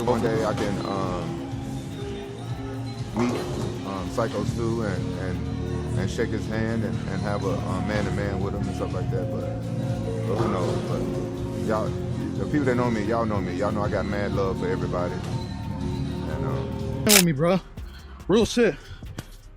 one day I can meet Syko Stu and shake his hand and have a man-to-man with him and stuff like that. But who knows? But y'all, the people that know me, y'all know me. Y'all know I got mad love for everybody. And with me, bro. Real shit.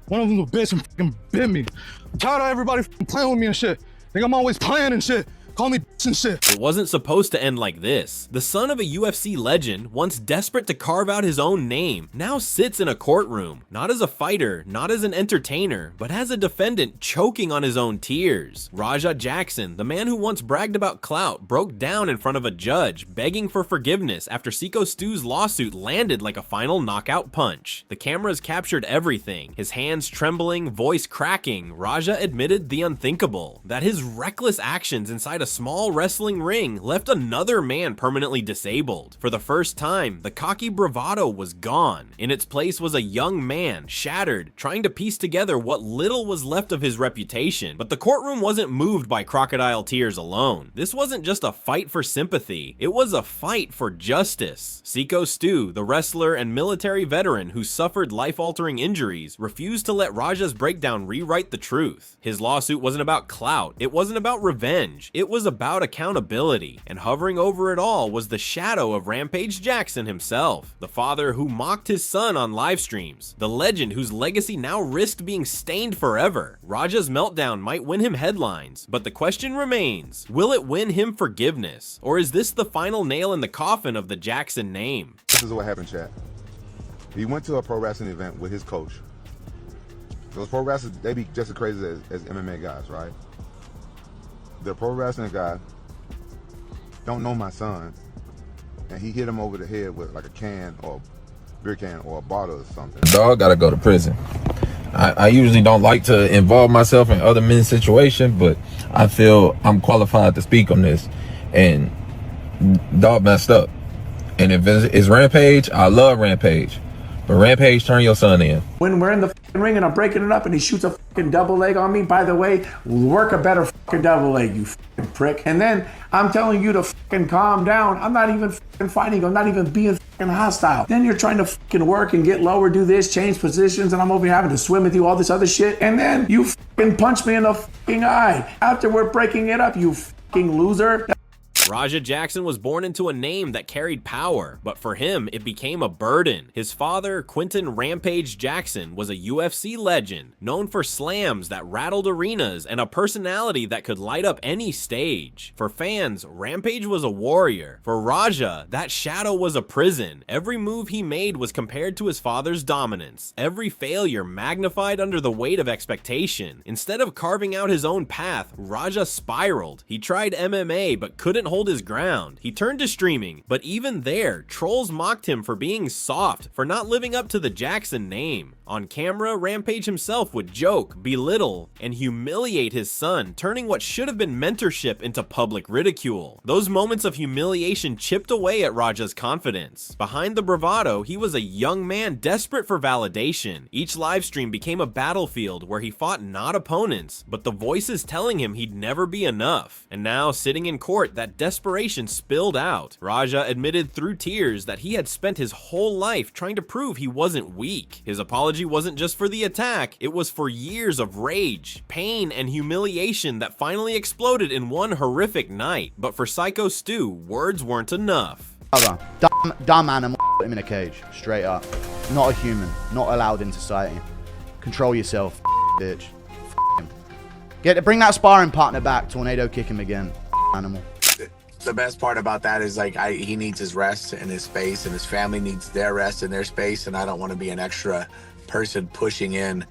One of them little bitch and fucking bit me. I'm tired of everybody playing with me and shit. Think I'm always playing and shit. Call me bitch and shit. It wasn't supposed to end like this. The son of a UFC legend, once desperate to carve out his own name, now sits in a courtroom, not as a fighter, not as an entertainer, but as a defendant choking on his own tears. Rampage Jackson, the man who once bragged about clout, broke down in front of a judge, begging for forgiveness after Syko Stu's lawsuit landed like a final knockout punch. The cameras captured everything. His hands trembling, voice cracking, Raja admitted the unthinkable, that his reckless actions inside a small wrestling ring left another man permanently disabled. For the first time, the cocky bravado was gone. In its place was a young man, shattered, trying to piece together what little was left of his reputation. But the courtroom wasn't moved by crocodile tears alone. This wasn't just a fight for sympathy, it was a fight for justice. Syko Stu, the wrestler and military veteran who suffered life-altering injuries, refused to let Raja's breakdown rewrite the truth. His lawsuit wasn't about clout, it wasn't about revenge, it was about accountability, and hovering over it all was the shadow of Rampage Jackson himself, the father who mocked his son on live streams, the legend whose legacy now risked being stained forever. Raja's meltdown might win him headlines, but the question remains, will it win him forgiveness? Or is this the final nail in the coffin of the Jackson name? this is what happened, chat. He went to a pro wrestling event with his coach. Those pro wrestlers, they be just as crazy as MMA guys, right? The pro wrestling guy don't know my son, and he hit him over the head with like a can or a beer can or a bottle or something. Dog gotta go to prison. I usually don't like to involve myself in other men's situations, but I feel I'm qualified to speak on this. And dog messed up. And if it's Rampage, I love Rampage. But Rampage, turn your son in. When we're in the ring and I'm breaking it up and he shoots a fucking double leg on me, by the way, work a better fucking double leg, you fucking prick. And then I'm telling you to fucking calm down. I'm not even fucking fighting. I'm not even being fucking hostile. Then you're trying to fucking work and get lower, do this, change positions, and I'm over here having to swim with you, all this other shit. And then you fucking punch me in the fucking eye. After we're breaking it up, you fucking loser. Rampage Jackson was born into a name that carried power, but for him, it became a burden. His father, Quentin Rampage Jackson, was a UFC legend, known for slams that rattled arenas and a personality that could light up any stage. For fans, Rampage was a warrior. For Raja, that shadow was a prison. Every move he made was compared to his father's dominance. Every failure magnified under the weight of expectation. Instead of carving out his own path, Raja spiraled. He tried MMA, but couldn't hold his ground. He turned to streaming, but even there, trolls mocked him for being soft, for not living up to the Jackson name. On camera, Rampage himself would joke, belittle, and humiliate his son, turning what should have been mentorship into public ridicule. Those moments of humiliation chipped away at Raja's confidence. Behind the bravado, he was a young man desperate for validation. Each livestream became a battlefield where he fought not opponents, but the voices telling him he'd never be enough. And now, sitting in court, that desperation spilled out. Raja admitted through tears that he had spent his whole life trying to prove he wasn't weak. His apology wasn't just for the attack, it was for years of rage, pain, and humiliation that finally exploded in one horrific night. But for Syko Stu, words weren't enough. Dumb animal, put him in a cage, straight up. Not a human, not allowed in society. Control yourself, bitch. Him. Bring that sparring partner back, tornado kick him again, animal. The best part about that is like he needs his rest and his space, and his family needs their rest and their space, and I don't want to be an extra person pushing in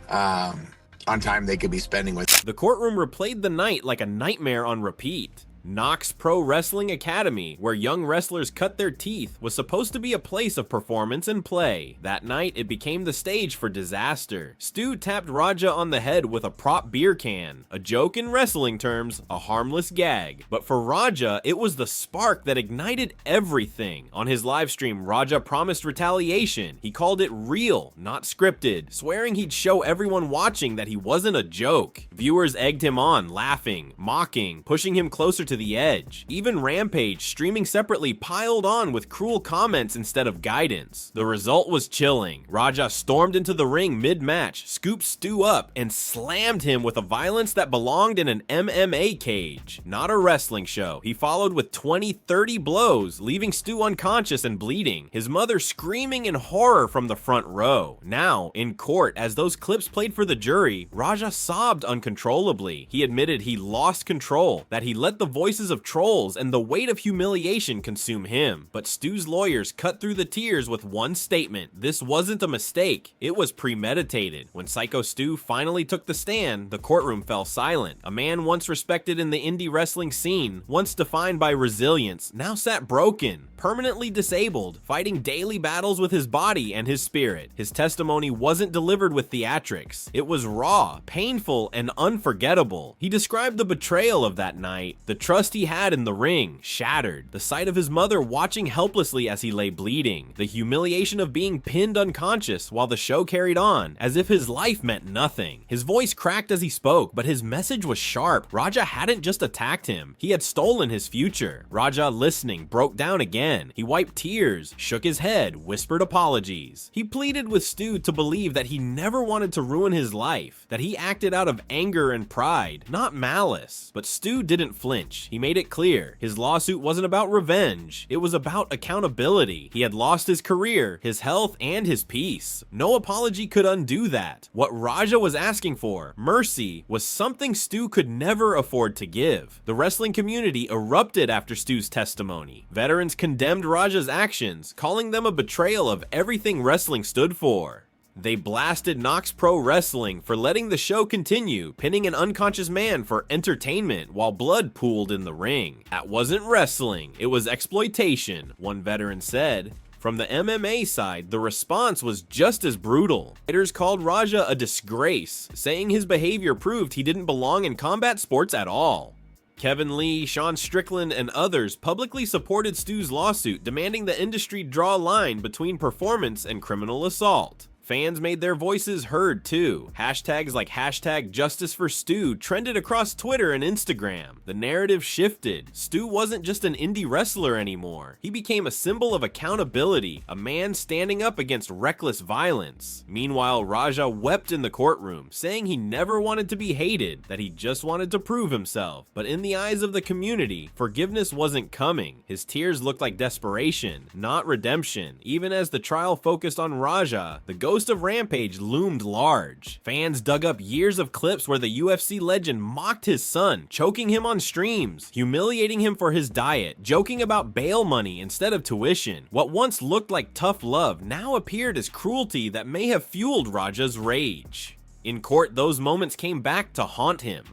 on time they could be spending with. The courtroom replayed the night like a nightmare on repeat. Knox Pro Wrestling Academy, where young wrestlers cut their teeth, was supposed to be a place of performance and play. That night, it became the stage for disaster. Stu tapped Raja on the head with a prop beer can. A joke in wrestling terms, a harmless gag. But for Raja, it was the spark that ignited everything. On his livestream, Raja promised retaliation. He called it real, not scripted, swearing he'd show everyone watching that he wasn't a joke. Viewers egged him on, laughing, mocking, pushing him closer to to the edge. Even Rampage, streaming separately, piled on with cruel comments instead of guidance. The result was chilling. Raja stormed into the ring mid-match, scooped Stu up, and slammed him with a violence that belonged in an MMA cage, not a wrestling show. He followed with 20-30 blows, leaving Stu unconscious and bleeding, his mother screaming in horror from the front row. Now, in court, as those clips played for the jury, Raja sobbed uncontrollably. He admitted he lost control, that he let the voices of trolls and the weight of humiliation consume him. But Stu's lawyers cut through the tears with one statement: this wasn't a mistake, it was premeditated. When Syko Stu finally took the stand, the courtroom fell silent. A man once respected in the indie wrestling scene, once defined by resilience, now sat broken, permanently disabled, fighting daily battles with his body and his spirit. His testimony wasn't delivered with theatrics. It was raw, painful, and unforgettable. He described the betrayal of that night, the trust he had in the ring shattered, the sight of his mother watching helplessly as he lay bleeding, the humiliation of being pinned unconscious while the show carried on, as if his life meant nothing. His voice cracked as he spoke, but his message was sharp. Raja hadn't just attacked him, he had stolen his future. Raja, listening, broke down again. He wiped tears, shook his head, whispered apologies. He pleaded with Stu to believe that he never wanted to ruin his life, that he acted out of anger and pride, not malice. But Stu didn't flinch. He made it clear. His lawsuit wasn't about revenge. It was about accountability. He had lost his career, his health, and his peace. No apology could undo that. What Raja was asking for, mercy, was something Stu could never afford to give. The wrestling community erupted after Stu's testimony. Veterans condemned Raja's actions, calling them a betrayal of everything wrestling stood for. They blasted Knox Pro Wrestling for letting the show continue, pinning an unconscious man for entertainment while blood pooled in the ring. That wasn't wrestling, it was exploitation, one veteran said. From the MMA side, the response was just as brutal. Fighters called Raja a disgrace, saying his behavior proved he didn't belong in combat sports at all. Kevin Lee, Sean Strickland, and others publicly supported Stu's lawsuit, demanding the industry draw a line between performance and criminal assault. Fans made their voices heard too. Hashtags like #JusticeForStu trended across Twitter and Instagram. The narrative shifted. Stu wasn't just an indie wrestler anymore. He became a symbol of accountability, a man standing up against reckless violence. Meanwhile, Raja wept in the courtroom, saying he never wanted to be hated, that he just wanted to prove himself. But in the eyes of the community, forgiveness wasn't coming. His tears looked like desperation, not redemption. Even as the trial focused on Raja, the ghost of Rampage loomed large. Fans dug up years of clips where the UFC legend mocked his son, choking him on streams, humiliating him for his diet, joking about bail money instead of tuition. What once looked like tough love now appeared as cruelty that may have fueled Raja's rage. In court, those moments came back to haunt him.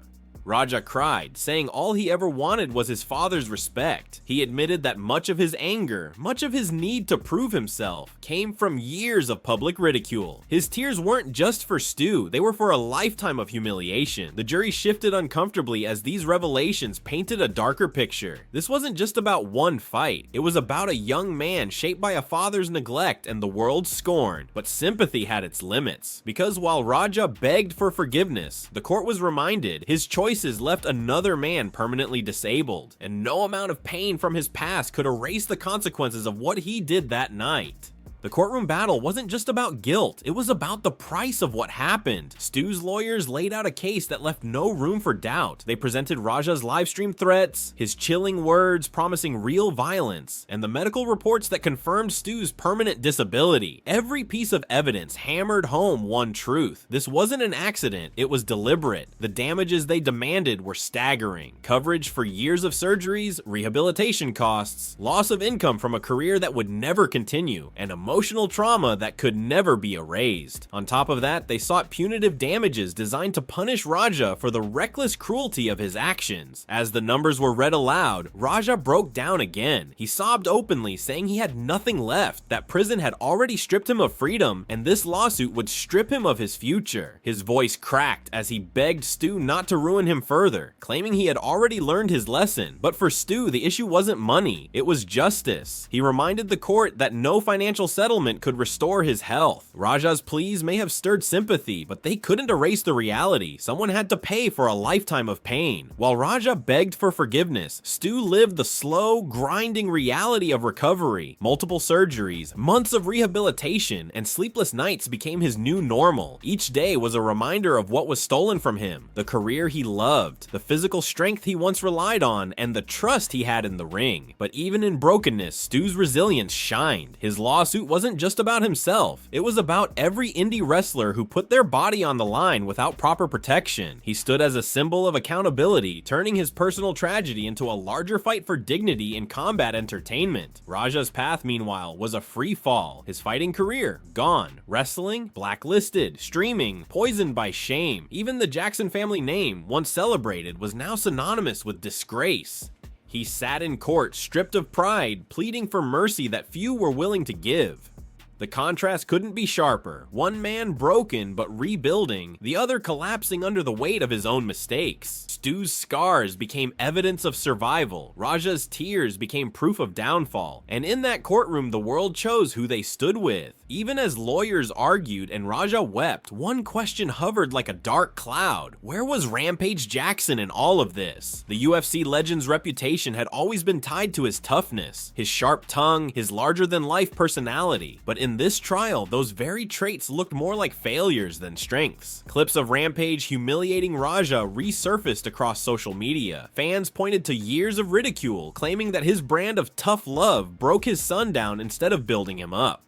Raja cried, saying all he ever wanted was his father's respect. He admitted that much of his anger, much of his need to prove himself, came from years of public ridicule. His tears weren't just for Stu, they were for a lifetime of humiliation. The jury shifted uncomfortably as these revelations painted a darker picture. This wasn't just about one fight, it was about a young man shaped by a father's neglect and the world's scorn. But sympathy had its limits, because while Raja begged for forgiveness, the court was reminded his choices left another man permanently disabled, and no amount of pain from his past could erase the consequences of what he did that night. The courtroom battle wasn't just about guilt, it was about the price of what happened. Stu's lawyers laid out a case that left no room for doubt. They presented Raja's livestream threats, his chilling words promising real violence, and the medical reports that confirmed Stu's permanent disability. Every piece of evidence hammered home one truth. This wasn't an accident, it was deliberate. The damages they demanded were staggering. Coverage for years of surgeries, rehabilitation costs, loss of income from a career that would never continue, and emotional trauma that could never be erased. On top of that, they sought punitive damages designed to punish Raja for the reckless cruelty of his actions. As the numbers were read aloud, Raja broke down again. He sobbed openly, saying he had nothing left, that prison had already stripped him of freedom, and this lawsuit would strip him of his future. His voice cracked as he begged Stu not to ruin him further, claiming he had already learned his lesson. But for Stu, the issue wasn't money, it was justice. He reminded the court that no financial settlement could restore his health. Raja's pleas may have stirred sympathy, but they couldn't erase the reality. Someone had to pay for a lifetime of pain. While Raja begged for forgiveness, Stu lived the slow, grinding reality of recovery. Multiple surgeries, months of rehabilitation, and sleepless nights became his new normal. Each day was a reminder of what was stolen from him, the career he loved, the physical strength he once relied on, and the trust he had in the ring. But even in brokenness, Stu's resilience shined. His lawsuit wasn't just about himself, it was about every indie wrestler who put their body on the line without proper protection. He stood as a symbol of accountability, turning his personal tragedy into a larger fight for dignity in combat entertainment. Raja's path, meanwhile, was a free fall. His fighting career, gone. Wrestling, blacklisted. Streaming, poisoned by shame. Even the Jackson family name, once celebrated, was now synonymous with disgrace. He sat in court, stripped of pride, pleading for mercy that few were willing to give. The contrast couldn't be sharper. One man broken but rebuilding, the other collapsing under the weight of his own mistakes. Stu's scars became evidence of survival. Raja's tears became proof of downfall. And in that courtroom, the world chose who they stood with. Even as lawyers argued and Raja wept, one question hovered like a dark cloud. Where was Rampage Jackson in all of this? The UFC legend's reputation had always been tied to his toughness, his sharp tongue, his larger-than-life personality. But in this trial, those very traits looked more like failures than strengths. Clips of Rampage humiliating Raja resurfaced across social media. Fans pointed to years of ridicule, claiming that his brand of tough love broke his son down instead of building him up.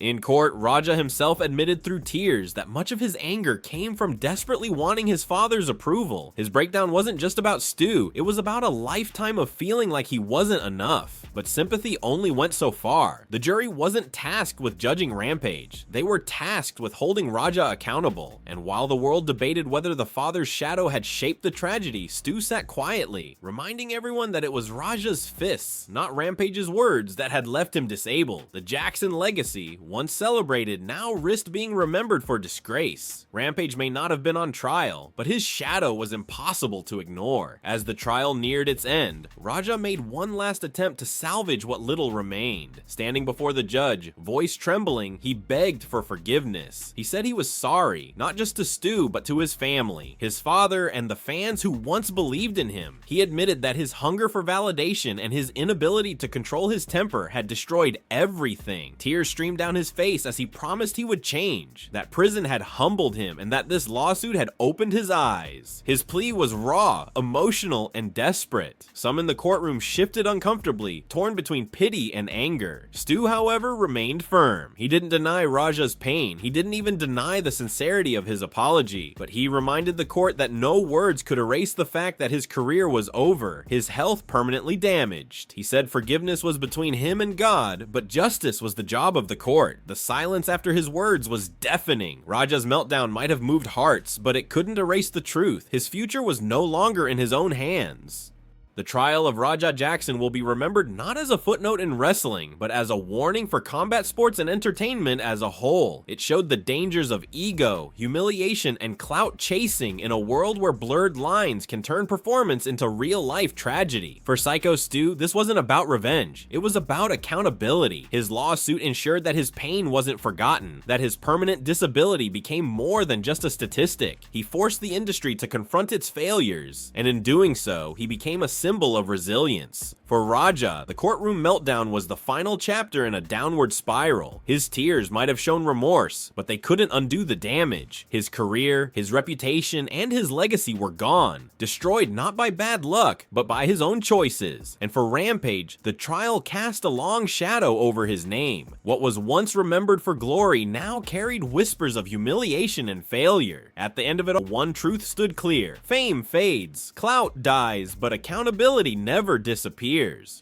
In court, Raja himself admitted through tears that much of his anger came from desperately wanting his father's approval. His breakdown wasn't just about Stu, it was about a lifetime of feeling like he wasn't enough. But sympathy only went so far. The jury wasn't tasked with judging Rampage, they were tasked with holding Raja accountable. And while the world debated whether the father's shadow had shaped the tragedy, Stu sat quietly, reminding everyone that it was Raja's fists, not Rampage's words, that had left him disabled. The Jackson legacy, once celebrated, now risked being remembered for disgrace. Rampage may not have been on trial, but his shadow was impossible to ignore. As the trial neared its end, Raja made one last attempt to salvage what little remained. Standing before the judge, voice trembling, he begged for forgiveness. He said he was sorry, not just to Stu, but to his family, his father, and the fans who once believed in him. He admitted that his hunger for validation and his inability to control his temper had destroyed everything. Tears streamed down his face as he promised he would change, that prison had humbled him, and that this lawsuit had opened his eyes. His plea was raw, emotional, and desperate. Some in the courtroom shifted uncomfortably, torn between pity and anger. Stu, however, remained firm. He didn't deny Raja's pain. He didn't even deny the sincerity of his apology. But he reminded the court that no words could erase the fact that his career was over, his health permanently damaged. He said forgiveness was between him and God, but justice was the job of the court. The silence after his words was deafening. Raja's meltdown might have moved hearts, but it couldn't erase the truth. His future was no longer in his own hands. The trial of Raja Jackson will be remembered not as a footnote in wrestling, but as a warning for combat sports and entertainment as a whole. It showed the dangers of ego, humiliation, and clout chasing in a world where blurred lines can turn performance into real-life tragedy. For Syko Stu, this wasn't about revenge. It was about accountability. His lawsuit ensured that his pain wasn't forgotten, that his permanent disability became more than just a statistic. He forced the industry to confront its failures, and in doing so, he became a symbol of resilience. For Raja, the courtroom meltdown was the final chapter in a downward spiral. His tears might have shown remorse, but they couldn't undo the damage. His career, his reputation, and his legacy were gone, destroyed not by bad luck, but by his own choices. And for Rampage, the trial cast a long shadow over his name. What was once remembered for glory now carried whispers of humiliation and failure. At the end of it all, one truth stood clear. Fame fades, clout dies, but accountability never disappears.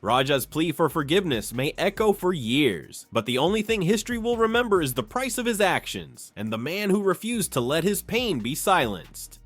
Raja's plea for forgiveness may echo for years, but the only thing history will remember is the price of his actions, and the man who refused to let his pain be silenced.